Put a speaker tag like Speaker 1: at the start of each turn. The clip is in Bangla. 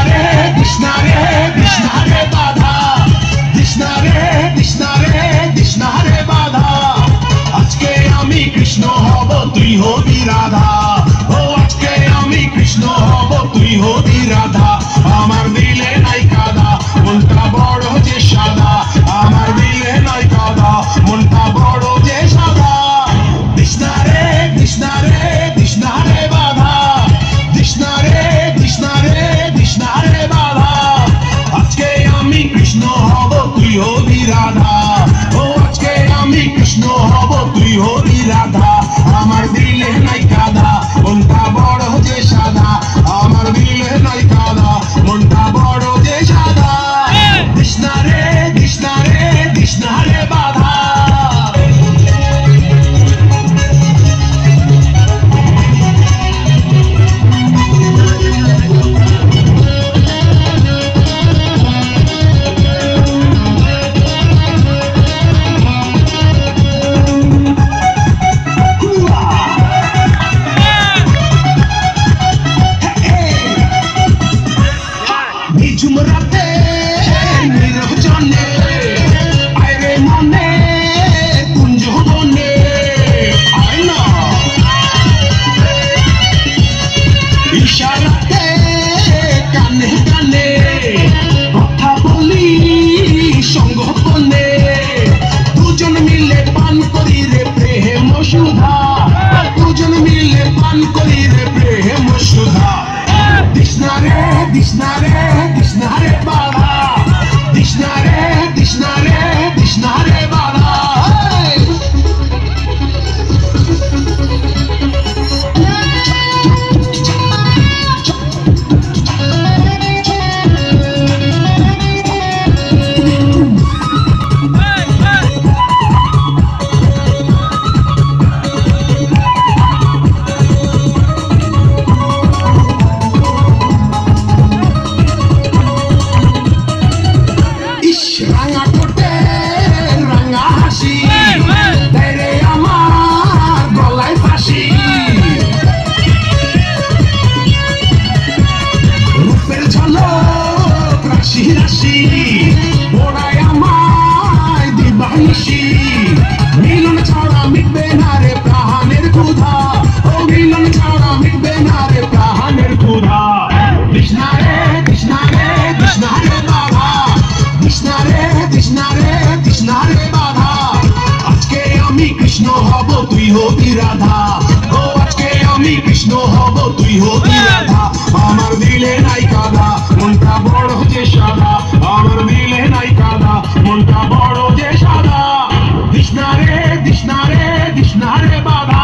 Speaker 1: রে তৃষ্ণা রে বাধা, তৃষ্ণা রে বাধা। আজকে আমি কৃষ্ণ হব তুই হবি রাধা, ও আজকে আমি কৃষ্ণ হব তুই হবি রাধা। আমার দিলে নাই কাদা, মনটা বড় যে সাদা, আমার দিলে নাই কাদা, মনটা বড় যে সাদা। তৃষ্ণা রে বাধা, তৃষ্ণা রে বাধা। আজকে আমি কৃষ্ণ হব তুই হবি রাধা, ও আজকে আমি কৃষ্ণ হব তুই হবি রাধা। আমার দিলে নাই কাদা, মনটা বড় যে সাদা, আমার দিলে নাই কাদা, মনটা বড় যে সাদা। তৃষ্ণা রে বাধা। ঝুমরাতে নিরজনে আইরে মনে কুঞ্জ বনে আয় না, ইশারাতে কানে কানে কথা বলি সঙ্গপনে। দুজন মিলে পান করি রে প্রেম সুধা, দুজন মিলে পান করি রে প্রেম সুধা। তৃষ্ণা রে বাধা, তৃষ্ণা রে বাধা। রাঙা ঠোঁটে রাঙা হাসি, রে আমার গলায় ফাঁসি। রূপের ঝলক রাশি রাশি ওড়ায় আমায় দিবানিশি। মিলন ছাড়া মিটবে না রে প্রাণের ক্ষুধা, ও মিলন ছাড়া মিটবে না রে প্রাণের ক্ষুধা। তৃষ্ণা রে বাধা, তৃষ্ণা রে বাধা। আজকে আমি কৃষ্ণ হব তুই হবি রাধা, ও আজকে আমি কৃষ্ণ হব তুই হবি রাধা। আমার দিলে নাই কাদা, মনটা বড় যে সাদা, আমার দিলে নাই কাদা, মনটা বড় যে সাদা। তৃষ্ণা রে বাধা।